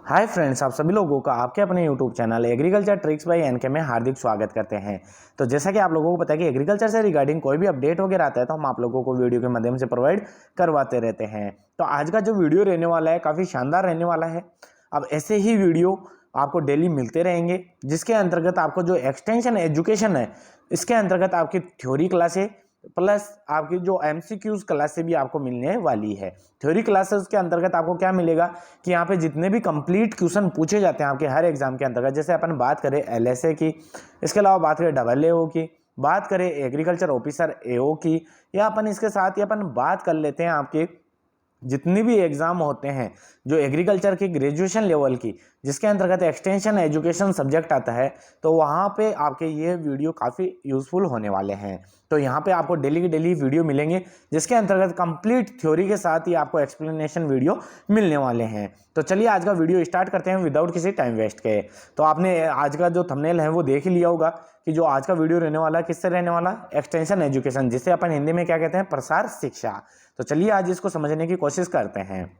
Hi friends, आप सभी लोगों का आपके अपने YouTube channel agriculture tricks by NK में हार्दिक स्वागत करते हैं। तो जैसा कि आप लोगों को पता है कि एग्रीकल्चर से रिगार्डिंग कोई भी अपडेट वगैरह आता है तो हम आप लोगों को वीडियो के माध्यम से प्रोवाइड करवाते रहते हैं। तो आज का जो वीडियो रहने वाला है काफ़ी शानदार रहने वाला है। अब ऐसे ही वीडियो आपको डेली मिलते रहेंगे, जिसके अंतर्गत आपको जो एक्सटेंशन एजुकेशन है इसके अंतर्गत आपकी थ्योरी क्लासें प्लस आपकी जो एमसीक्यूज क्लासेस भी आपको मिलने वाली है। थ्योरी क्लासेस के अंतर्गत आपको क्या मिलेगा कि यहाँ पे जितने भी कंप्लीट क्वेश्चन पूछे जाते हैं आपके हर एग्जाम के अंतर्गत, जैसे अपन बात करें एलएसए की, इसके अलावा बात करें AAO की, बात करें एग्रीकल्चर ऑफिसर AO की, या अपन इसके साथ ही अपन बात कर लेते हैं आपके जितनी भी एग्जाम होते हैं जो एग्रीकल्चर की ग्रेजुएशन लेवल की, जिसके अंतर्गत एक्सटेंशन एजुकेशन सब्जेक्ट आता है, तो वहाँ पे आपके ये वीडियो काफ़ी यूज़फुल होने वाले हैं। तो यहाँ पे आपको डेली की डेली वीडियो मिलेंगे, जिसके अंतर्गत कंप्लीट थ्योरी के साथ ही आपको एक्सप्लेनेशन वीडियो मिलने वाले हैं। तो चलिए आज का वीडियो स्टार्ट करते हैं विदाउट किसी टाइम वेस्ट के। तो आपने आज का जो थंबनेल है वो देख ही लिया होगा कि जो आज का वीडियो रहने वाला है किससे रहने वाला, एक्सटेंशन एजुकेशन, जिसे अपन हिंदी में क्या कहते हैं, प्रसार शिक्षा। तो चलिए आज इसको समझने की कोशिश करते हैं।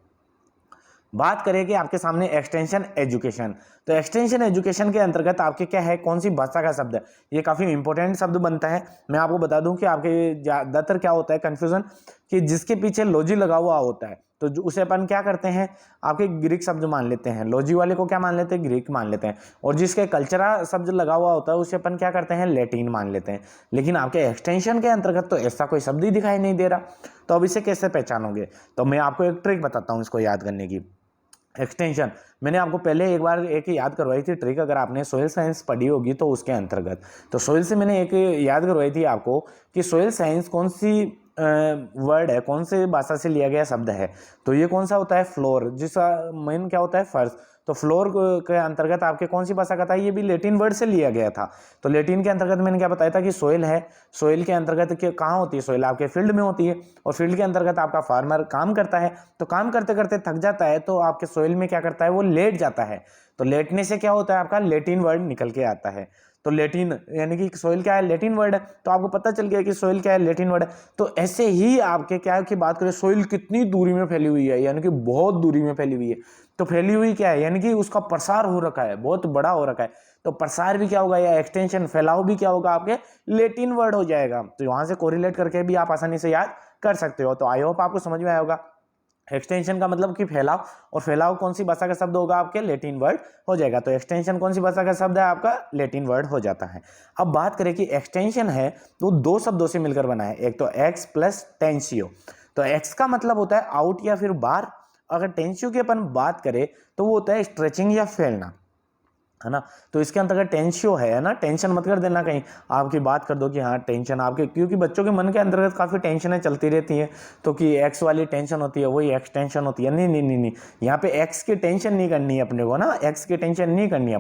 बात करें कि आपके सामने एक्सटेंशन एजुकेशन, तो एक्सटेंशन एजुकेशन के अंतर्गत आपके क्या है, कौन सी भाषा का शब्द है, ये काफ़ी इंपॉर्टेंट शब्द बनता है। मैं आपको बता दूं कि आपके ज़्यादातर क्या होता है कन्फ्यूजन, कि जिसके पीछे लॉजी लगा हुआ होता है तो उसे अपन क्या करते हैं, आपके ग्रीक शब्द मान लेते हैं, लॉजी वाले को क्या मान लेते हैं, ग्रीक मान लेते हैं, और जिसके कल्चरा शब्द लगा हुआ होता है उसे अपन क्या करते हैं, लैटिन मान लेते हैं। लेकिन आपके एक्सटेंशन के अंतर्गत तो ऐसा कोई शब्द ही दिखाई नहीं दे रहा, तो अब इसे कैसे पहचानोगे। तो मैं आपको एक ट्रिक बताता हूँ इसको याद करने की। एक्सटेंशन मैंने आपको पहले एक बार एक याद करवाई थी ट्रिक, अगर आपने सोइल साइंस पढ़ी होगी तो उसके अंतर्गत, तो सोइल से मैंने एक याद करवाई थी आपको कि सोइल साइंस कौन सी वर्ड है, कौन से भाषा से लिया गया शब्द है, तो ये कौन सा होता है, फ्लोर, जिसका मेन क्या होता है, फर्श। तो फ्लोर के अंतर्गत आपके कौन सी भाषा का था, ये भी लेटिन वर्ड से लिया गया था। तो लेटिन के अंतर्गत मैंने क्या बताया था कि सोइल है, सोइल के अंतर्गत कहाँ होती है, सोइल आपके फील्ड में होती है, और फील्ड के अंतर्गत आपका फार्मर काम करता है, तो काम करते करते थक जाता है तो आपके सोइल में क्या करता है, वो लेट जाता है। तो लेटने से क्या होता है, आपका लेटिन वर्ड निकल के आता है। तो लेटिन यानी कि सोइल क्या है, लेटिन वर्ड है, तो आपको पता चल गया कि सोइल क्या है, लेटिन वर्ड है। तो ऐसे ही आपके क्या है कि बात करें सोइल कितनी दूरी में फैली हुई है, यानी कि बहुत दूरी में फैली हुई है। तो फैली हुई क्या है, यानी कि उसका प्रसार हो रखा है, बहुत बड़ा हो रखा है। तो प्रसार भी क्या होगा, या एक्सटेंशन फैलाव भी क्या होगा, आपके लेटिन वर्ड हो जाएगा। तो वहां से कोरिलेट करके भी आप आसानी से याद कर सकते हो। तो आई होप आपको समझ में आया होगा। एक्सटेंशन का मतलब कि फैलाव, और फैलाव कौन सी भाषा का शब्द होगा, आपके लेटिन वर्ड हो जाएगा। तो एक्सटेंशन कौन सी भाषा का शब्द है, आपका लेटिन वर्ड हो जाता है। अब बात करें कि एक्सटेंशन है तो दो शब्दों से मिलकर बना है, एक तो एक्स प्लस टेंसियो। तो एक्स का मतलब होता है आउट या फिर बाहर, अगर टेंसियो की अपन बात करें तो वो होता है स्ट्रेचिंग या फैलना, है ना। तो इसके अंतर्गत टेंशियो है ना, टेंशन मत कर देना कहीं आपकी बात कर दो कि हाँ टेंशन आपके, क्योंकि बच्चों के मन के अंतर्गत काफ़ी टेंशनें चलती रहती हैं, तो कि एक्स वाली टेंशन होती है वही एक्स टेंशन होती है। नहीं नहीं नहीं नहीं, यहाँ पे एक्स की टेंशन नहीं करनी है अपने को ना, एक्स की टेंशन नहीं करनी है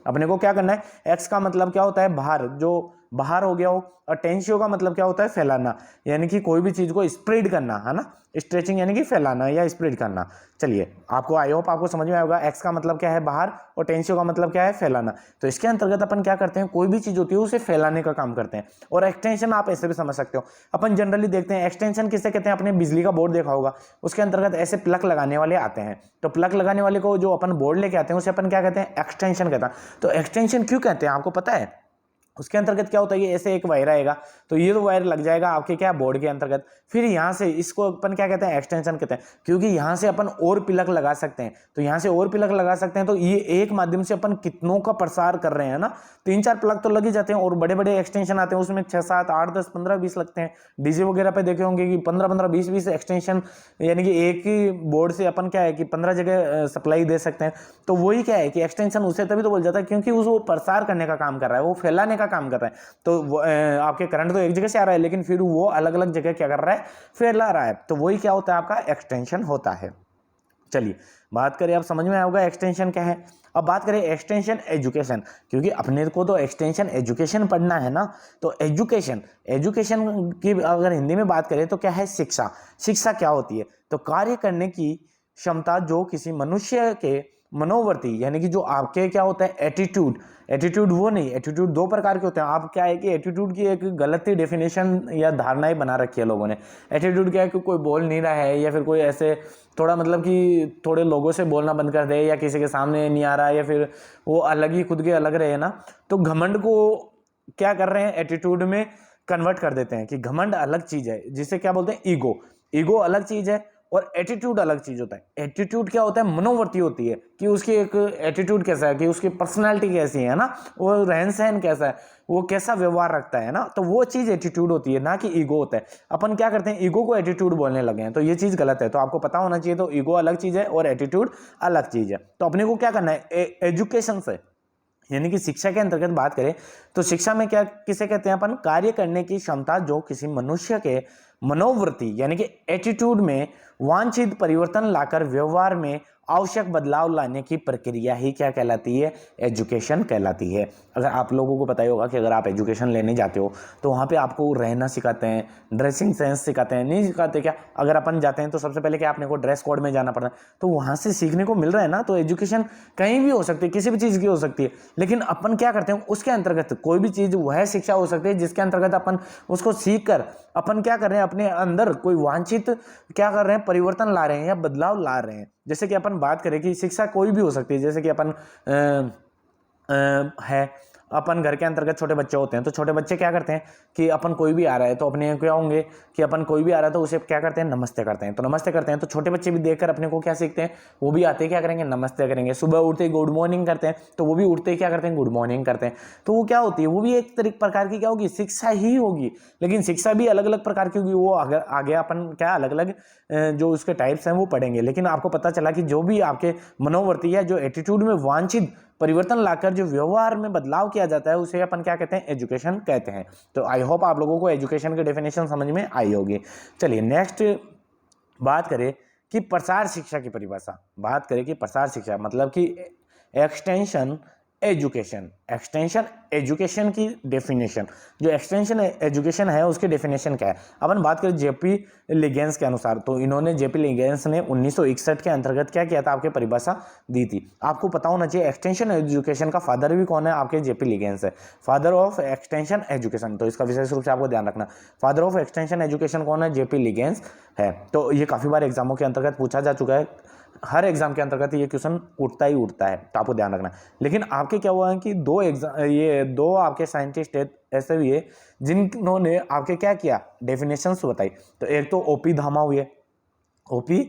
अपने को क्या करना है, एक्स का मतलब क्या होता है, बाहर, जो बाहर हो गया हो, और टेंशियो का मतलब क्या होता है, फैलाना, यानी कि कोई भी चीज़ को स्प्रेड करना, है ना। स्ट्रेचिंग यानी कि फैलाना या स्प्रेड करना। चलिए आपको आई होप आपको समझ में आएगा, एक्स का मतलब क्या है, बाहर, और टेंशियो का मतलब क्या है, फैलाना। तो इसके अंतर्गत अपन क्या करते हैं, कोई भी चीज़ होती है उसे फैलाने का काम करते हैं। और एक्सटेंशन आप ऐसे भी समझ सकते हो, अपन जनरली देखते हैं एक्सटेंशन किसे कहते हैं, अपने बिजली का बोर्ड देखा होगा, उसके अंतर्गत ऐसे प्लग लगाने वाले आते हैं, तो प्लग लगाने वाले को जो अपन बोर्ड लेके आते हैं उसे अपन क्या कहते हैं, एक्सटेंशन कहते हैं। तो एक्सटेंशन क्यों कहते हैं आपको पता है, उसके अंतर्गत क्या होता है, ये ऐसे एक वायर आएगा, तो ये तो वायर लग जाएगा आपके क्या, बोर्ड के अंतर्गत, फिर यहाँ से इसको अपन क्या कहते हैं, एक्सटेंशन कहते हैं, क्योंकि यहाँ से अपन और प्लग लगा सकते हैं। तो यहाँ से और प्लग लगा सकते हैं, तो ये एक माध्यम से अपन कितनों का प्रसार कर रहे हैं ना, 3-4 प्लग तो लग ही जाते हैं, और बड़े बड़े एक्सटेंशन आते हैं उसमें 6, 7, 8, 10, 15, 20 लगते हैं। डीजे वगैरह पे देखे होंगे कि 15, 20 एक्सटेंशन, यानी कि एक ही बोर्ड से अपन क्या है कि 15 जगह सप्लाई दे सकते हैं। तो वही क्या है कि एक्सटेंशन उसे तभी तो बोल जाता है क्योंकि वो प्रसार करने का काम कर रहा है, वो फैलाने का काम कर रहा है। तो आपके करंट तो एक जगह से आ रहा है, लेकिन फिर वो अलग अलग जगह क्या कर रहा है, फैला रहा है। तो वही क्या होता है, आपका एक्सटेंशन होता है। चलिए बात करें, अब समझ में आया होगा एक्सटेंशन क्या है। अब बात करें एक्सटेंशन एजुकेशन, क्योंकि अपने को तो एक्सटेंशन एजुकेशन पढ़ना है ना। तो एजुकेशन की अगर हिंदी में बात करें तो क्या है, शिक्षा। शिक्षा क्या होती है, तो कार्य करने की क्षमता जो किसी मनुष्य के मनोवर्ती यानी कि जो आपके क्या होता है एटीट्यूड, एटीट्यूड वो नहीं, एटीट्यूड दो प्रकार के होते हैं। आप क्या है कि एटीट्यूड की एक गलत ही डेफिनेशन या धारणाएं बना रखी है लोगों ने। एटीट्यूड क्या है कि कोई बोल नहीं रहा है या फिर कोई ऐसे थोड़ा मतलब कि थोड़े लोगों से बोलना बंद कर दे या किसी के सामने नहीं आ रहा है या फिर वो अलग ही खुद के अलग रहे ना, तो घमंड को क्या कर रहे हैं एटीट्यूड में कन्वर्ट कर देते हैं कि घमंड अलग चीज है, जिसे क्या बोलते हैं ईगो। ईगो अलग चीज है और एटीट्यूड अलग चीज होता है। एटीट्यूड क्या होता है मनोवृत्ति होती है कि उसकी एक एटीट्यूड कैसा है, कि उसकी पर्सनालिटी कैसी है ना, वो रहन सहन कैसा है, वो कैसा व्यवहार रखता है ना, तो वो चीज एटीट्यूड होती है, ना कि ईगो होता है। अपन क्या करते हैं ईगो को एटीट्यूड बोलने लगे हैं, तो ये चीज गलत है। तो आपको पता होना चाहिए, तो ईगो अलग चीज है और एटीट्यूड अलग चीज है। तो अपने को क्या करना है एजुकेशन से यानी कि शिक्षा के अंतर्गत बात करें तो शिक्षा में क्या किसे कहते हैं अपन, कार्य करने की क्षमता जो किसी मनुष्य के मनोवृत्ति यानी कि एटीट्यूड में वांछित परिवर्तन लाकर व्यवहार में आवश्यक बदलाव लाने की प्रक्रिया ही क्या कहलाती है, एजुकेशन कहलाती है। अगर आप लोगों को पता ही होगा कि अगर आप एजुकेशन लेने जाते हो तो वहाँ पे आपको रहना सिखाते हैं, ड्रेसिंग सेंस सिखाते हैं, नहीं सिखाते क्या? अगर अपन जाते हैं तो सबसे पहले क्या अपने को ड्रेस कोड में जाना पड़ता है, तो वहाँ से सीखने को मिल रहा है ना। तो एजुकेशन कहीं भी हो सकती है, किसी भी चीज़ की हो सकती है, लेकिन अपन क्या करते हैं उसके अंतर्गत कोई भी चीज़ वह शिक्षा हो सकती है जिसके अंतर्गत अपन उसको सीख कर अपन क्या कर रहे हैं अपने अंदर कोई वांछित क्या कर रहे हैं परिवर्तन ला रहे हैं या बदलाव ला रहे हैं। जैसे कि अपन बात करें कि शिक्षा कोई भी हो सकती है, जैसे कि अपन है अपन घर के अंतर्गत छोटे बच्चे होते हैं, तो छोटे बच्चे क्या करते हैं कि अपन कोई भी आ रहा है तो अपने क्या होंगे कि अपन कोई भी आ रहा है तो उसे क्या करते हैं नमस्ते करते हैं। तो नमस्ते करते हैं तो छोटे बच्चे भी देखकर अपने को क्या सीखते हैं, वो भी आते क्या करेंगे नमस्ते करेंगे। सुबह उठते ही गुड मॉर्निंग करते हैं तो वो भी उठते ही क्या करते हैं गुड मॉर्निंग करते हैं। तो वो क्या होती है, वो भी एक प्रकार की क्या होगी शिक्षा ही होगी, लेकिन शिक्षा भी अलग अलग प्रकार की होगी। वो अगर आगे अपन क्या अलग अलग जो उसके टाइप्स हैं वो पढ़ेंगे, लेकिन आपको पता चला कि जो भी आपके मनोवृत्ति है जो एटीट्यूड में वांछित परिवर्तन लाकर जो व्यवहार में बदलाव किया जाता है उसे अपन क्या कहते हैं एजुकेशन कहते हैं। तो आई होप आप लोगों को एजुकेशन की डेफिनेशन समझ में आई होगी। चलिए नेक्स्ट बात करें कि प्रसार शिक्षा की परिभाषा। बात करें कि प्रसार शिक्षा मतलब कि एक्सटेंशन एजुकेशन, एक्सटेंशन एजुकेशन की डेफिनेशन, जो एक्सटेंशन एजुकेशन है उसकी डेफिनेशन क्या है। अपन बात करें जेपी लिगेंस के अनुसार, तो इन्होंने जेपी लिगेंस ने 1961 के अंतर्गत क्या किया था, आपके परिभाषा दी थी। आपको पता होना चाहिए एक्सटेंशन एजुकेशन का फादर भी कौन है, आपके जेपी लिगेंस है, फादर ऑफ एक्सटेंशन एजुकेशन। तो इसका विशेष रूप से आपको ध्यान रखना, फादर ऑफ एक्सटेंशन एजुकेशन कौन है, जेपी लिगेंस है। तो ये काफी बार एग्जामों के अंतर्गत पूछा जा चुका है, हर एग्जाम के अंतर्गत ये क्वेश्चन उठता ही उठता है, तो आपको ध्यान रखना। लेकिन आपके क्या हुआ है कि दो आपके साइंटिस्ट ऐसे भी है जिन्होंने आपके क्या किया डेफिनेशंस बताई। तो एक तो ओपी धामा हुए, ओपी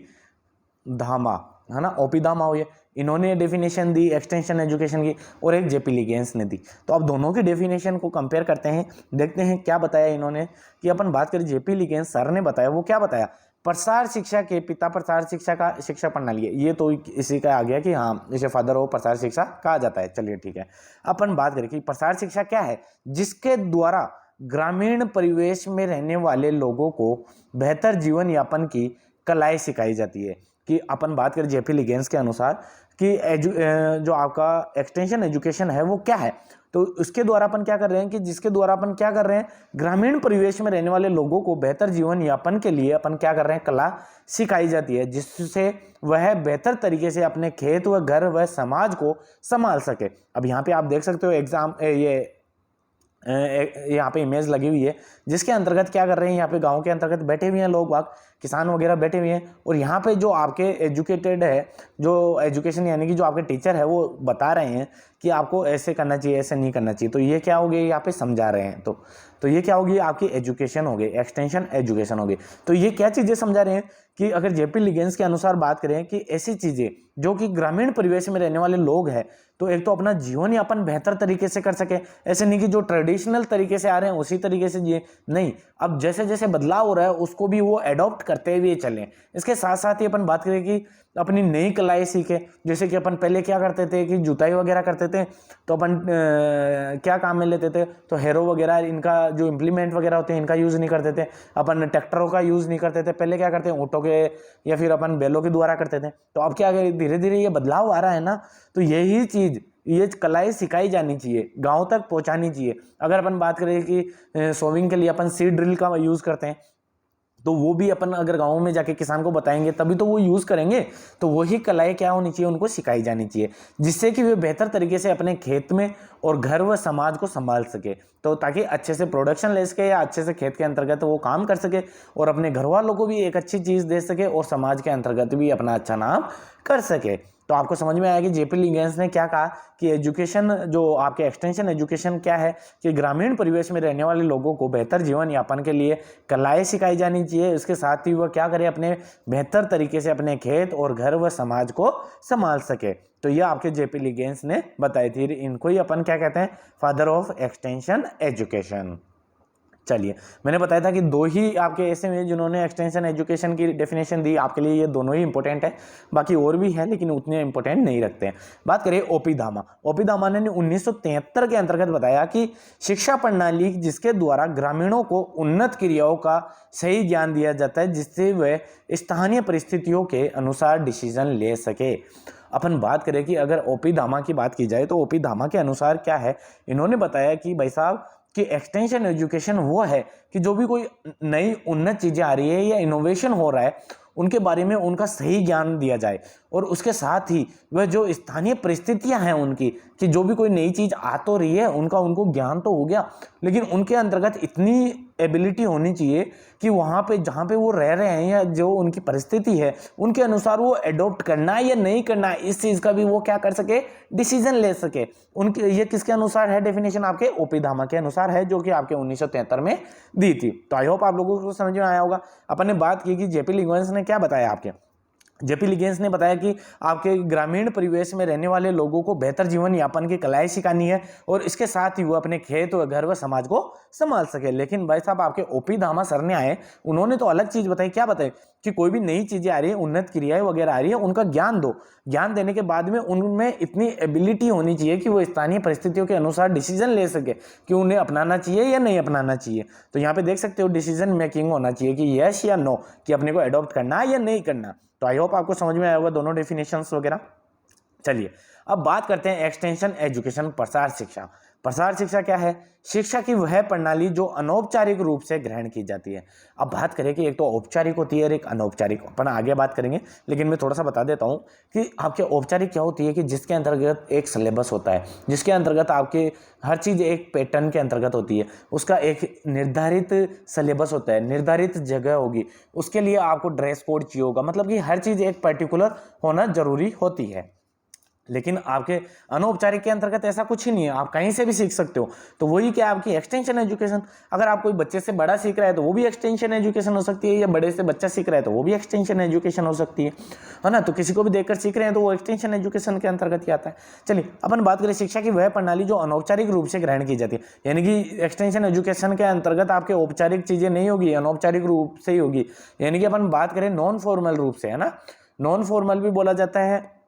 धामा है ना, ओपी धामा हुए, इन्होंने डेफिनेशन दी एक्सटेंशन एजुकेशन की, और एक जेपी लिगेंस ने दी। तो अब दोनों की डेफिनेशन को कंपेयर करते हैं, देखते हैं क्या बताया इन्होंने। कि अपन बात करें जेपी लिगेंस सर ने बताया, वो क्या बताया, प्रसार शिक्षा के पिता प्रसार शिक्षा का शिक्षा प्रणाली है। ये तो इसी का आ गया कि हाँ इसे फादर ऑफ प्रसार शिक्षा कहा जाता है। चलिए ठीक है, अपन बात करें कि प्रसार शिक्षा क्या है, जिसके द्वारा ग्रामीण परिवेश में रहने वाले लोगों को बेहतर जीवन यापन की कलाएं सिखाई जाती है। कि अपन बात करें जेपी लिगेंस के अनुसार कि जो आपका एक्सटेंशन एजुकेशन है वो क्या है, तो उसके द्वारा अपन क्या कर रहे हैं कि जिसके द्वारा अपन क्या कर रहे हैं ग्रामीण परिवेश में रहने वाले लोगों को बेहतर जीवन यापन के लिए अपन क्या कर रहे हैं कला सिखाई जाती है, जिससे वह बेहतर तरीके से अपने खेत व घर व समाज को संभाल सके। अब यहाँ पे आप देख सकते हो एग्जाम यहाँ पे इमेज लगी हुई है, जिसके अंतर्गत क्या कर रहे हैं, यहाँ पे गांव के अंतर्गत बैठे हुए हैं लोग बाग, किसान वगैरह बैठे हुए हैं, और यहाँ पे जो आपके एजुकेटेड है, जो एजुकेशन यानी कि जो आपके टीचर है वो बता रहे हैं कि आपको ऐसे करना चाहिए ऐसे नहीं करना चाहिए। तो ये क्या हो गया, यहाँ पे समझा रहे हैं। तो ये क्या होगी, आपकी एजुकेशन हो गई, एक्सटेंशन एजुकेशन हो गई। तो ये क्या चीजें समझा रहे हैं कि अगर जेपी लिगेंस के अनुसार बात करें कि ऐसी चीजें जो कि ग्रामीण परिवेश में रहने वाले लोग हैं, तो एक तो अपना जीवन यापन बेहतर तरीके से कर सके, ऐसे नहीं कि जो ट्रेडिशनल तरीके से आ रहे हैं उसी तरीके से जिए, नहीं, अब जैसे जैसे बदलाव हो रहा है उसको भी वो एडॉप्ट करते हुए चलें। इसके साथ साथ ही अपन बात करें कि अपनी नई कलाएं सीखे, जैसे कि अपन पहले क्या करते थे कि जुताई वगैरह करते थे, तो अपन क्या काम में लेते थे, तो हैरो वगैरह इनका जो इम्प्लीमेंट वगैरह होते हैं इनका यूज़ नहीं करते थे, अपन ट्रैक्टरों का यूज़ नहीं करते थे, पहले क्या करते हैं ऊँटों के या फिर अपन बैलों के द्वारा करते थे। तो अब क्या धीरे धीरे ये बदलाव आ रहा है ना, तो यही चीज़ ये कलाएं सिखाई जानी चाहिए, गांव तक पहुंचानी चाहिए। अगर अपन बात करें कि सोविंग के लिए अपन सीड ड्रिल का यूज़ करते हैं, तो वो भी अपन अगर गाँव में जाके किसान को बताएंगे तभी तो वो यूज़ करेंगे। तो वही कलाएँ क्या होनी चाहिए, उनको सिखाई जानी चाहिए, जिससे कि वे बेहतर तरीके से अपने खेत में और घर व समाज को संभाल सके, तो ताकि अच्छे से प्रोडक्शन ले सके या अच्छे से खेत के अंतर्गत वो काम कर सके और अपने घर वालों को भी एक अच्छी चीज़ दे सके और समाज के अंतर्गत भी अपना अच्छा नाम कर सके। तो आपको समझ में आया कि जेपी लिगेंस ने क्या कहा कि एजुकेशन, जो आपके एक्सटेंशन एजुकेशन क्या है कि ग्रामीण परिवेश में रहने वाले लोगों को बेहतर जीवन यापन के लिए कलाएं सिखाई जानी चाहिए। इसके साथ ही वह क्या करे, अपने बेहतर तरीके से अपने खेत और घर व समाज को संभाल सके। तो यह आपके जेपी लिगेंस ने बताई थी। इनको ही अपन क्या कहते हैं, फादर ऑफ एक्सटेंशन एजुकेशन। चलिए, मैंने बताया था कि दो ही आपके ऐसे हैं जिन्होंने एक्सटेंशन एजुकेशन की डेफिनेशन दी, आपके लिए ये दोनों ही इंपॉर्टेंट है, बाकी और भी है लेकिन उतने इंपॉर्टेंट नहीं रखते हैं। बात करें ओपी धामा। ओपी धामा ने 1973 के अंतर्गत बताया कि शिक्षा प्रणाली जिसके द्वारा ग्रामीणों को उन्नत क्रियाओं का सही ज्ञान दिया जाता है, जिससे वे स्थानीय परिस्थितियों के अनुसार डिसीजन ले सके। अपन बात करें कि अगर ओपी धामा की बात की जाए तो ओपी धामा के अनुसार क्या है, इन्होंने बताया कि भाई साहब कि एक्सटेंशन एजुकेशन वो है कि जो भी कोई नई उन्नत चीज़ें आ रही है या इनोवेशन हो रहा है उनके बारे में उनका सही ज्ञान दिया जाए, और उसके साथ ही वह जो स्थानीय परिस्थितियां हैं उनकी, कि जो भी कोई नई चीज़ आ तो रही है उनको ज्ञान तो हो गया, लेकिन उनके अंतर्गत इतनी एबिलिटी होनी चाहिए कि वहाँ पे जहाँ पे वो रह रहे हैं या जो उनकी परिस्थिति है उनके अनुसार वो एडॉप्ट करना है या नहीं करना है, इस चीज़ का भी वो क्या कर सके, डिसीजन ले सके। उनके ये किसके अनुसार है डेफिनेशन, आपके ओपी धामा के अनुसार है, जो कि आपके 1973 में दी थी। तो आई होप आप लोगों को समझ में आया होगा। अपन ने बात की कि जेपी लिगेंस ने क्या बताया, आपके जेपी लिगेंस ने बताया कि आपके ग्रामीण परिवेश में रहने वाले लोगों को बेहतर जीवन यापन की कलाएं सिखानी है और इसके साथ ही वो अपने खेत व घर व समाज को संभाल सके। लेकिन भाई साहब आपके ओपी धामा सर ने आए, उन्होंने तो अलग चीज बताई। क्या बताई कि कोई भी नई चीजें आ रही है, उन्नत क्रियाएं वगैरह आ रही है, उनका ज्ञान दो। ज्ञान देने के बाद में उनमें इतनी एबिलिटी होनी चाहिए कि वो स्थानीय परिस्थितियों के अनुसार डिसीजन ले सके कि उन्हें अपनाना चाहिए या नहीं अपनाना चाहिए। तो यहाँ पे देख सकते हो डिसीजन मेकिंग होना चाहिए कि यस या नो, कि अपने को एडॉप्ट करना है या नहीं करना। तो आई होप आपको समझ में आया होगा दोनों डेफिनेशंस वगैरह। चलिए अब बात करते हैं एक्सटेंशन एजुकेशन, प्रसार शिक्षा। प्रसार शिक्षा क्या है, शिक्षा की वह प्रणाली जो अनौपचारिक रूप से ग्रहण की जाती है। अब बात करें कि एक तो औपचारिक होती है और एक अनौपचारिक, अपन आगे बात करेंगे, लेकिन मैं थोड़ा सा बता देता हूँ कि आपके औपचारिक क्या होती है कि जिसके अंतर्गत एक सिलेबस होता है, जिसके अंतर्गत आपके हर चीज़ एक पैटर्न के अंतर्गत होती है, उसका एक निर्धारित सिलेबस होता है, निर्धारित जगह होगी, उसके लिए आपको ड्रेस कोड चाहिए होगा, मतलब कि हर चीज़ एक पर्टिकुलर होना जरूरी होती है। लेकिन आपके अनौपचारिक के अंतर्गत ऐसा कुछ ही नहीं है, आप कहीं से भी सीख सकते हो। तो वही क्या आपकी एक्सटेंशन एजुकेशन। अगर आप कोई बच्चे से बड़ा सीख रहा है तो वो भी एक्सटेंशन एजुकेशन हो सकती है, या बड़े से बच्चा सीख रहा है तो वो भी एक्सटेंशन एजुकेशन हो सकती है ना। तो किसी को भी देखकर सीख रहे हैं तो वो एक्सटेंशन एजुकेशन के अंतर्गत ही आता है। चलिए अपन बात करें शिक्षा की वह प्रणाली जो अनौपचारिक रूप से ग्रहण की जाती है, यानी कि एक्सटेंशन एजुकेशन के अंतर्गत आपके औपचारिक चीजें नहीं होगी, अनौपचारिक रूप से ही होगी। यानी कि अपन बात करें नॉन फॉर्मल रूप से, है ना, नॉन फॉर्मल भी बोला जाता है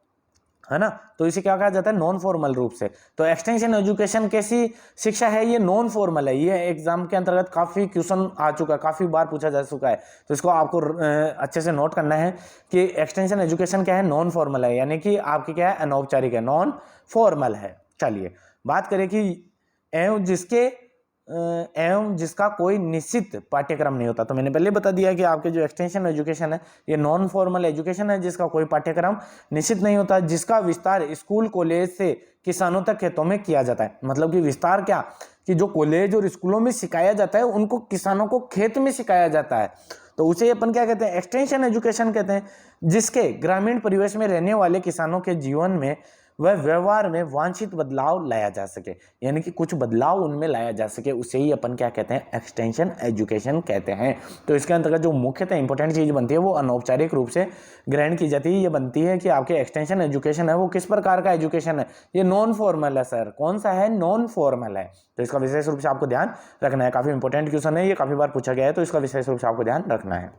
ना, तो इसे क्या कहा जाता है, नॉन फॉर्मल रूप से। तो एक्सटेंशन एजुकेशन कैसी शिक्षा है, ये नॉन फॉर्मल है। ये एग्जाम के अंतर्गत काफी क्वेश्चन आ चुका है, काफी बार पूछा जा चुका है, तो इसको आपको अच्छे से नोट करना है कि एक्सटेंशन एजुकेशन क्या है, नॉन फॉर्मल है, यानी कि आपकी क्या है, अनौपचारिक है, नॉन फॉर्मल है। चलिए बात करें कि एवं जिसका कोई निश्चित पाठ्यक्रम नहीं होता। तो मैंने पहले बता दिया कि आपके जो एक्सटेंशन एजुकेशन है ये नॉन फॉर्मल एजुकेशन है जिसका कोई पाठ्यक्रम निश्चित नहीं होता, जिसका विस्तार स्कूल कॉलेज से किसानों तक खेतों में किया जाता है। मतलब कि विस्तार क्या, कि जो कॉलेज और स्कूलों में सिखाया जाता है उनको किसानों को खेत में सिखाया जाता है, तो उसे अपन क्या कहते हैं, एक्सटेंशन एजुकेशन कहते हैं। जिसके ग्रामीण परिवेश में रहने वाले किसानों के जीवन में वह व्यवहार में वांछित बदलाव लाया जा सके, यानी कि कुछ बदलाव उनमें लाया जा सके, उसे ही अपन क्या कहते हैं, एक्सटेंशन एजुकेशन कहते हैं। तो इसके अंतर्गत जो मुख्यतः इंपॉर्टेंट चीज बनती है वो अनौपचारिक रूप से ग्रहण की जाती है। ये बनती है कि आपके एक्सटेंशन एजुकेशन है वो किस प्रकार का एजुकेशन है, ये नॉन फॉर्मल है। सर कौन सा है, नॉन फॉर्मल है। तो इसका विशेष रूप से आपको ध्यान रखना है, काफी इंपॉर्टेंट क्वेश्चन है, ये काफी बार पूछा गया है, तो इसका विशेष रूप से आपको ध्यान रखना है।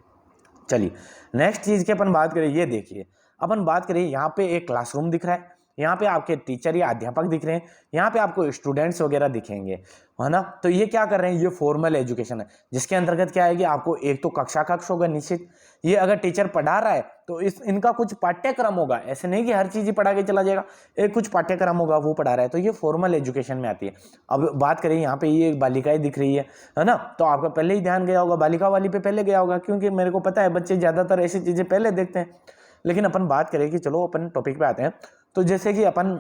चलिए नेक्स्ट चीज की अपन बात करें, ये देखिए अपन बात करें यहाँ पे एक क्लासरूम दिख रहा है, यहाँ पे आपके टीचर या अध्यापक दिख रहे हैं, यहाँ पे आपको स्टूडेंट्स वगैरह दिखेंगे, है ना। तो ये क्या कर रहे हैं, ये फॉर्मल एजुकेशन है, जिसके अंतर्गत क्या है कि आपको एक तो कक्षा कक्ष होगा निश्चित, ये अगर टीचर पढ़ा रहा है तो इनका कुछ पाठ्यक्रम होगा, ऐसे नहीं कि हर चीज ही पढ़ा के चला जाएगा, एक कुछ पाठ्यक्रम होगा वो पढ़ा रहा है, तो ये फॉर्मल एजुकेशन में आती है। अब बात करें यहाँ पे, ये बालिकाएं दिख रही है ना, तो आपका पहले ही ध्यान गया होगा, बालिका वाली पे पहले गया होगा, क्योंकि मेरे को पता है बच्चे ज्यादातर ऐसी चीजें पहले देखते हैं। लेकिन अपन बात करें कि चलो अपन टॉपिक पे आते हैं, तो जैसे कि अपन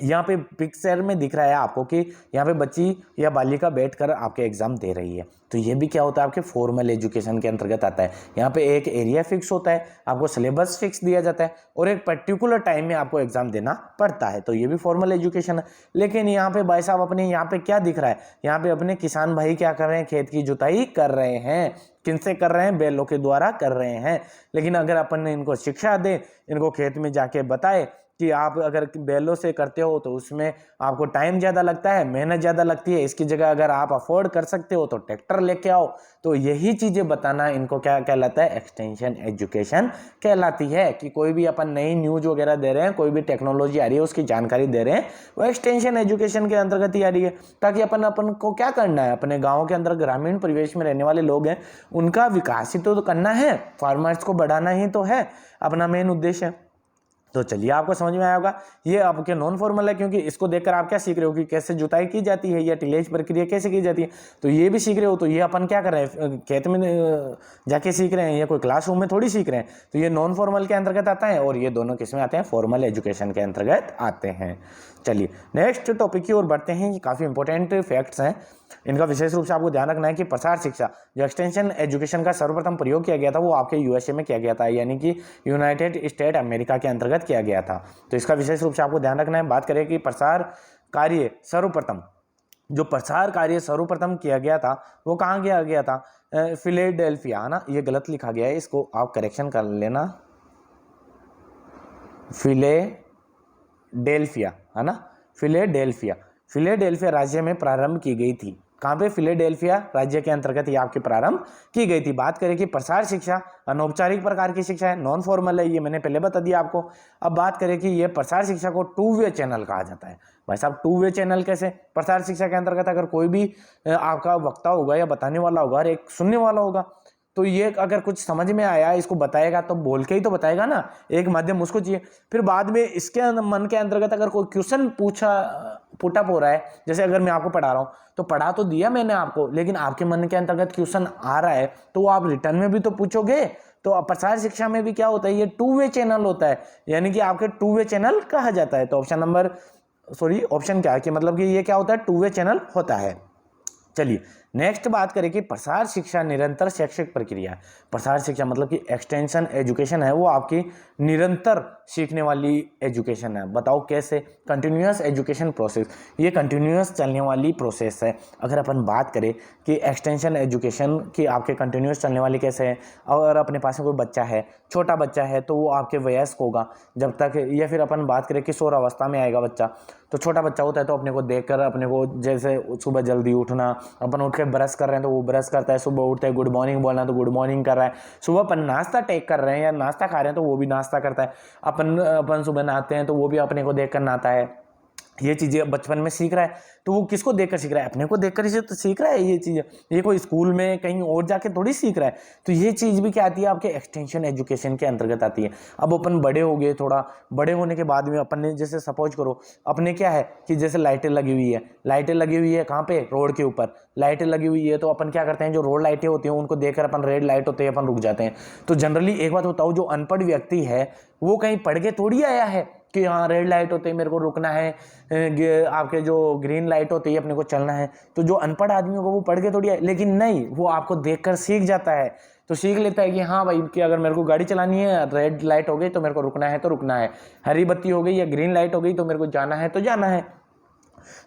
यहाँ पे पिक्चर में दिख रहा है आपको कि यहाँ पे बच्ची या बालिका बैठकर आपके एग्जाम दे रही है, तो ये भी क्या होता है, आपके फॉर्मल एजुकेशन के अंतर्गत आता है। यहाँ पे एक एरिया फिक्स होता है, आपको सिलेबस फिक्स दिया जाता है और एक पर्टिकुलर टाइम में आपको एग्जाम देना पड़ता है, तो ये भी फॉर्मल एजुकेशन है। लेकिन यहाँ पे भाई साहब अपने यहाँ पे क्या दिख रहा है, यहाँ पे अपने किसान भाई क्या कर रहे हैं, खेत की जुताई कर रहे हैं, किनसे कर रहे हैं, बैलों के द्वारा कर रहे हैं। लेकिन अगर अपन इनको शिक्षा दे, इनको खेत में जाके बताए कि आप अगर बैलों से करते हो तो उसमें आपको टाइम ज़्यादा लगता है, मेहनत ज़्यादा लगती है, इसकी जगह अगर आप अफोर्ड कर सकते हो तो ट्रैक्टर लेके आओ, तो यही चीज़ें बताना इनको क्या कहलाता है, एक्सटेंशन एजुकेशन कहलाती है। कि कोई भी अपन नई न्यूज वगैरह दे रहे हैं, कोई भी टेक्नोलॉजी आ रही है उसकी जानकारी दे रहे हैं, वो एक्सटेंशन एजुकेशन के अंतर्गत ही आ रही है, ताकि अपन को क्या करना है, अपने गाँव के अंदर ग्रामीण परिवेश में रहने वाले लोग हैं उनका विकास ही तो करना है, फार्मर्स को बढ़ाना ही तो है अपना मेन उद्देश्य। तो चलिए आपको समझ में आया होगा, ये आपके नॉन फॉर्मल है, क्योंकि इसको देखकर आप क्या सीख रहे हो कि कैसे जुताई की जाती है या टिलेज प्रक्रिया कैसे की जाती है, तो ये भी सीख रहे हो। तो ये अपन क्या कर रहे हैं, खेत में जाके सीख रहे हैं या कोई क्लासरूम में थोड़ी सीख रहे हैं, तो ये नॉन फॉर्मल के अंतर्गत आता है और ये दोनों किसमें आते हैं, फॉर्मल एजुकेशन के अंतर्गत आते हैं। चलिए नेक्स्ट टॉपिक की ओर बढ़ते हैं, ये काफ़ी इंपॉर्टेंट फैक्ट्स हैं, इनका विशेष रूप से आपको ध्यान रखना है कि प्रसार शिक्षा जो एक्सटेंशन एजुकेशन का सर्वप्रथम प्रयोग किया गया था वो आपके यूएसए में किया गया था, यानी कि यूनाइटेड स्टेट अमेरिका के अंतर्गत किया गया था, तो इसका विशेष रूप से आपको ध्यान रखना है। बात करें कि प्रसार कार्य सर्वप्रथम किया गया था वो कहाँ किया गया था, फिलेडेल्फिया, है ना, ये गलत लिखा गया है, इसको आप करेक्शन कर लेना, फिलेडेल्फिया, है ना, फिलेडेल्फिया राज्य में प्रारंभ की गई थी। कहाँ पे, फिलेडेल्फिया राज्य के अंतर्गत ये आपकी प्रारंभ की गई थी। बात करें कि प्रसार शिक्षा अनौपचारिक प्रकार की शिक्षा है, नॉन फॉर्मल है, ये मैंने पहले बता दिया आपको। अब बात करें कि ये प्रसार शिक्षा को टू वे चैनल कहा जाता है। भाई साहब टू वे चैनल कैसे, प्रसार शिक्षा के अंतर्गत अगर कोई भी आपका वक्ता होगा या बताने वाला होगा और एक सुनने वाला होगा, तो ये अगर कुछ समझ में आया इसको बताएगा तो बोल के ही तो बताएगा ना, एक माध्यम उसको चाहिए। फिर बाद में इसके मन के अंतर्गत अगर कोई क्वेश्चन पुटअप हो रहा है, जैसे अगर मैं आपको पढ़ा रहा हूँ तो पढ़ा तो दिया मैंने आपको, लेकिन आपके मन के अंतर्गत क्वेश्चन आ रहा है तो वो आप रिटर्न में भी तो पूछोगे। तो प्रसार शिक्षा में भी क्या होता है, ये टू वे चैनल होता है, यानी कि आपके टू वे चैनल कहा जाता है। तो ऑप्शन क्या है कि मतलब कि ये क्या होता है, टू वे चैनल होता है। चलिए नेक्स्ट बात करें कि प्रसार शिक्षा निरंतर शैक्षिक प्रक्रिया। प्रसार शिक्षा मतलब कि एक्सटेंशन एजुकेशन है, वो आपकी निरंतर सीखने वाली एजुकेशन है। बताओ कैसे, कंटिन्यूअस एजुकेशन प्रोसेस, ये कंटिन्यूअस चलने वाली प्रोसेस है। अगर अपन बात करें कि एक्सटेंशन एजुकेशन की आपके कंटिन्यूअस चलने वाली कैसे है, अगर अपने पास में कोई बच्चा है, छोटा बच्चा है, तो वो आपके वयस्क होगा जब तक, या फिर अपन बात करें किशोर अवस्था में आएगा बच्चा, तो छोटा बच्चा होता है तो अपने को देखकर अपने को, जैसे सुबह जल्दी उठना, अपन उठ के ब्रश कर रहे हैं तो वो ब्रश करता है, सुबह उठते हैं गुड मॉर्निंग बोलना तो गुड मॉर्निंग कर रहा है, सुबह अपन नाश्ता टेक कर रहे हैं या नाश्ता खा रहे हैं तो वो भी नाश्ता करता है, अपन सुबह नहाते हैं तो वो भी अपने को देखकर नहाता है। ये चीज़ें बचपन में सीख रहा है, तो वो किसको देखकर सीख रहा है, अपने को देखकर ही तो सीख रहा है ये चीज़ें, ये कोई स्कूल में कहीं और जाके थोड़ी सीख रहा है। तो ये चीज़ भी क्या आती है, आपके एक्सटेंशन एजुकेशन के अंतर्गत आती है। अब अपन बड़े हो गए, थोड़ा बड़े होने के बाद में अपन ने, जैसे सपोज करो अपने क्या है कि जैसे लाइटें लगी हुई है कहाँ पे, रोड के ऊपर लाइटें लगी हुई है, तो अपन क्या करते हैं, जो रोड लाइटें होती हैं उनको देखकर अपन, रेड लाइट होते हैं अपन रुक जाते हैं। तो जनरली एक बात बताओ, जो अनपढ़ व्यक्ति है वो कहीं पढ़ के थोड़ी आया है कि हाँ रेड लाइट होते है मेरे को रुकना है, आपके जो ग्रीन लाइट होती है अपने को चलना है। तो जो अनपढ़ आदमी होगा वो पढ़ के थोड़ी है, लेकिन नहीं, वो आपको देखकर सीख जाता है। तो सीख लेता है कि हाँ भाई, कि अगर मेरे को गाड़ी चलानी है, रेड लाइट हो गई तो मेरे को रुकना है तो रुकना है, हरी बत्ती हो गई या ग्रीन लाइट हो गई तो मेरे को जाना है तो जाना है।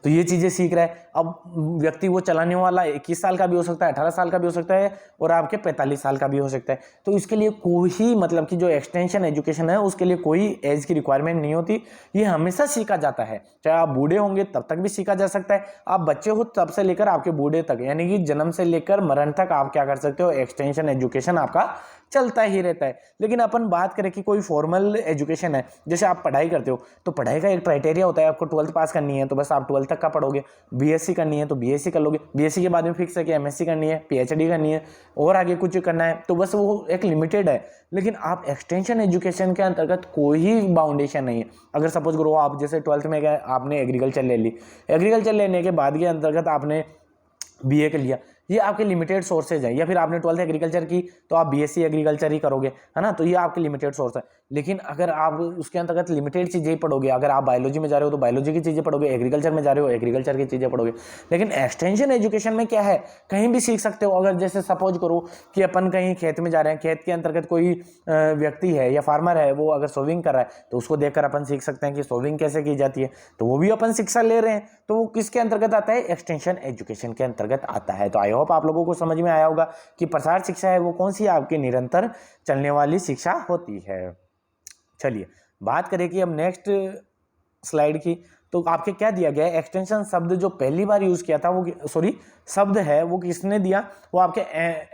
तो ये चीज़ें सीख रहा है। अब व्यक्ति वो चलाने वाला 21 साल का भी हो सकता है, 18 साल का भी हो सकता है और आपके 45 साल का भी हो सकता है। तो इसके लिए कोई मतलब कि जो एक्सटेंशन एजुकेशन है उसके लिए कोई एज की रिक्वायरमेंट नहीं होती, ये हमेशा सीखा जाता है। चाहे आप बूढ़े होंगे तब तक भी सीखा जा सकता है, आप बच्चे हो तब से लेकर आपके बूढ़े तक, यानी कि जन्म से लेकर मरण तक आप क्या कर सकते हो, एक्सटेंशन एजुकेशन आपका चलता ही रहता है। लेकिन अपन बात करें कि कोई फॉर्मल एजुकेशन है, जैसे आप पढ़ाई करते हो तो पढ़ाई का एक क्राइटेरिया होता है, आपको 12th पास करनी है तो बस आप 12th तक का पढ़ोगे, बीएससी करनी है तो बीएससी कर लोगे, बीएससी के बाद में फिक्स है कि एमएससी करनी है, पीएचडी करनी है और आगे कुछ करना है, तो बस वो एक लिमिटेड है। लेकिन आप एक्सटेंशन एजुकेशन के अंतर्गत कोई ही बाउंडेशन नहीं है। अगर सपोज करो आप जैसे 12th में गए, आपने एग्रीकल्चर ले ली, एग्रीकल्चर लेने के बाद के अंतर्गत आपने बीए कर लिया, ये आपके लिमिटेड सोर्सेज है, या फिर आपने 12th एग्रीकल्चर की तो आप बीएससी एग्रीकल्चर ही करोगे, है ना, तो ये आपके लिमिटेड सोर्स है। लेकिन अगर आप उसके अंतर्गत लिमिटेड चीज़ें ही पढ़ोगे, अगर आप बायोलॉजी में जा रहे हो तो बायोलॉजी की चीज़ें पढ़ोगे, एग्रीकल्चर में जा रहे हो एग्रीकल्चर की चीज़ें पढ़ोगे। लेकिन एक्सटेंशन एजुकेशन में क्या है, कहीं भी सीख सकते हो। अगर जैसे सपोज करो कि अपन कहीं खेत में जा रहे हैं, खेत के अंतर्गत कोई व्यक्ति है या फार्मर है, वो अगर सोविंग कर रहा है तो उसको देखकर अपन सीख सकते हैं कि सोविंग कैसे की जाती है, तो वो भी अपन शिक्षा ले रहे हैं, तो वो किसके अंतर्गत आता है, एक्सटेंशन एजुकेशन के अंतर्गत आता है। तो आई होप आप लोगों को समझ में आया होगा कि प्रसार शिक्षा है वो कौन सी आपकी निरंतर चलने वाली शिक्षा होती है। चलिए बात करें कि अब नेक्स्ट स्लाइड की, तो आपके क्या दिया गया है, एक्सटेंशन शब्द जो पहली बार यूज किया था वो शब्द है वो किसने दिया, वो आपके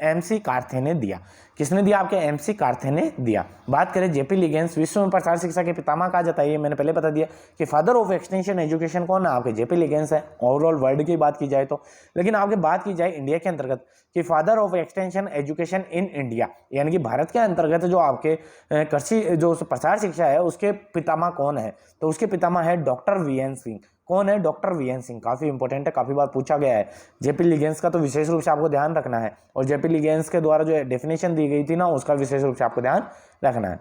एमसी कार्थे ने दिया। किसने दिया, आपके एमसी कार्थे ने दिया। बात करें जेपी लिगेंस, विश्व में प्रसार शिक्षा के पितामह कहा जाता है, ये मैंने पहले बता दिया कि फादर ऑफ एक्सटेंशन एजुकेशन कौन है, आपके जेपी लिगेंस है, ओवरऑल वर्ल्ड की बात की जाए तो। लेकिन आपके बात की जाए इंडिया के अंतर्गत कि father of extension education in India, यानी कि भारत के अंतर्गत जो आपके कृषि जो प्रसार शिक्षा है उसके पितामह कौन है, तो उसके पितामह है डॉक्टर वीएन सिंह। कौन है, डॉक्टर वीएन सिंह। काफी इंपॉर्टेंट है, काफी बार पूछा गया है। जेपी लिगेंस का तो विशेष रूप से आपको ध्यान रखना है, और जेपी लिगेंस के द्वारा जो डेफिनेशन दी गई थी ना, उसका विशेष रूप से आपको ध्यान रखना है।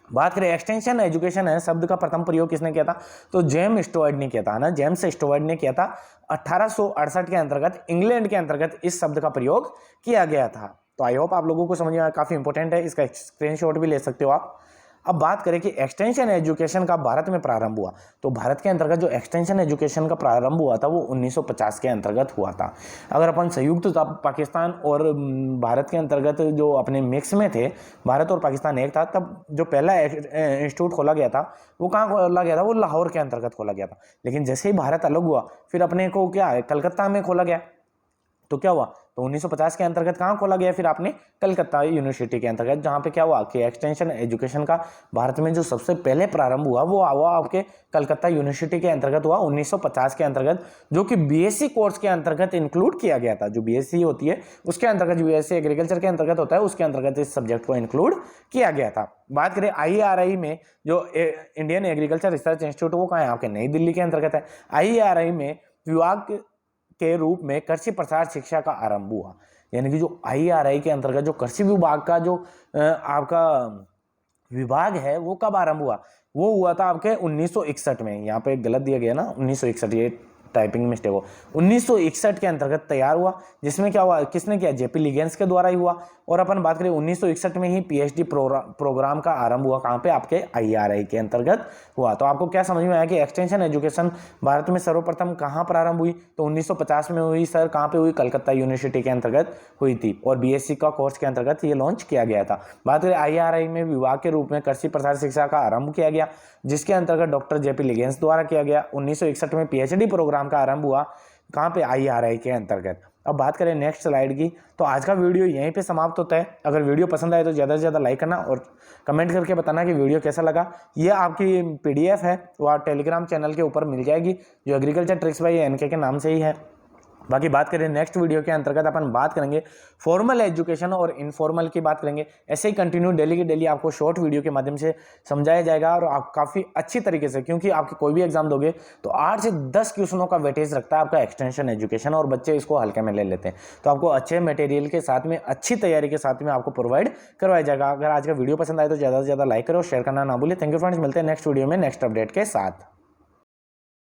बात करें एक्सटेंशन एजुकेशन है शब्द का प्रथम प्रयोग किसने किया था, तो जेम्स स्टुअर्ट ने किया था, है ना, जेम्स स्टुअर्ट ने किया था। 1868 के अंतर्गत इंग्लैंड के अंतर्गत इस शब्द का प्रयोग किया गया था। तो आई होप आप लोगों को समझ में आया, काफी इंपॉर्टेंट है, इसका स्क्रीनशॉट भी ले सकते हो आप। अब बात करें कि एक्सटेंशन एजुकेशन का भारत में प्रारंभ हुआ, तो भारत के अंतर्गत जो एक्सटेंशन एजुकेशन का प्रारंभ हुआ था वो 1950 के अंतर्गत हुआ था। अगर अपन संयुक्त पाकिस्तान और भारत के अंतर्गत जो अपने मिक्स में थे, भारत और पाकिस्तान एक था, तब जो पहला इंस्टीट्यूट खोला गया था वो कहाँ खोला गया था, वो लाहौर के अंतर्गत खोला गया था। लेकिन जैसे ही भारत अलग हुआ फिर अपने को क्या है, कलकत्ता में खोला गया। तो क्या हुआ, तो 1950 के अंतर्गत कहाँ खोला गया, फिर आपने कलकत्ता यूनिवर्सिटी के अंतर्गत, जहाँ पे क्या हुआ कि एक्सटेंशन एजुकेशन का भारत में जो सबसे पहले प्रारंभ हुआ वो हुआ आपके कलकत्ता यूनिवर्सिटी के अंतर्गत हुआ 1950 के अंतर्गत, जो कि बीएससी कोर्स के अंतर्गत इंक्लूड किया गया था। जो बीएससी होती है उसके अंतर्गत, बीएससी एग्रीकल्चर के अंतर्गत होता है, उसके अंतर्गत इस सब्जेक्ट को इंक्लूड किया गया था। बात करें IARI में, जो इंडियन एग्रीकल्चर रिसर्च इंस्टीट्यूट, वो कहाँ है, आपके नई दिल्ली के अंतर्गत है। IARI में विभाग के रूप में कृषि प्रसार शिक्षा का आरंभ हुआ, यानी कि जो IARI के अंतर्गत जो कृषि विभाग का जो आपका विभाग है वो कब आरंभ हुआ, वो हुआ था आपके 1961 में। यहाँ पे गलत दिया गया ना, 1961, ये टाइपिंग मिस्टेक हो। 1961 के अंतर्गत तैयार हुआ, जिसमें क्या हुआ, किसने किया, जेपी लिगेंस के द्वारा ही हुआ। और अपन बात करें 1961 में ही पीएचडी प्रोग्राम का आरंभ हुआ, कहाँ पे, आपके IARI के अंतर्गत हुआ। तो आपको क्या समझ में आया कि एक्सटेंशन एजुकेशन भारत में सर्वप्रथम कहाँ प्रारंभ हुई, तो 1950 में हुई सर, कहाँ पे हुई, कलकत्ता यूनिवर्सिटी के अंतर्गत हुई थी, और बीएससी का कोर्स के अंतर्गत ये लॉन्च किया गया था। बात करें IARI में विभाग के रूप में कृषि प्रसार शिक्षा का आरंभ किया गया, जिसके अंतर्गत डॉक्टर जेपी लिगेंस द्वारा किया गया। 1961 में पीएचडी प्रोग्राम का आरंभ हुआ, कहाँ पे, IARI के अंतर्गत। अब बात करें नेक्स्ट स्लाइड की, तो आज का वीडियो यहीं पे समाप्त होता है। अगर वीडियो पसंद आए तो ज़्यादा से ज़्यादा लाइक करना और कमेंट करके बताना कि वीडियो कैसा लगा। ये आपकी PDF है, वो आप टेलीग्राम चैनल के ऊपर मिल जाएगी, जो एग्रीकल्चर ट्रिक्स बाय NK के नाम से ही है। बाकी बात करें नेक्स्ट वीडियो के अंतर्गत अपन बात करेंगे फॉर्मल एजुकेशन और इनफॉर्मल की बात करेंगे। ऐसे ही कंटिन्यू डेली की डेली आपको शॉर्ट वीडियो के माध्यम से समझाया जाएगा, और आप काफ़ी अच्छी तरीके से, क्योंकि आपके कोई भी एग्जाम दोगे तो 8 से 10 क्वेश्चनों का वेटेज रखता है आपका एक्सटेंशन एजुकेशन, और बच्चे इसको हल्के में ले लेते हैं। तो आपको अच्छे मटेरियल के साथ में, अच्छी तैयारी के साथ में आपको प्रोवाइड करवाया जाएगा। अगर आज का वीडियो पसंद आए तो ज़्यादा से ज़्यादा लाइक करो, शेयर करना ना भूलिए। थैंक यू फ्रेंड्स, मिलते हैं नेक्स्ट वीडियो में नेक्स्ट अपडेट के साथ।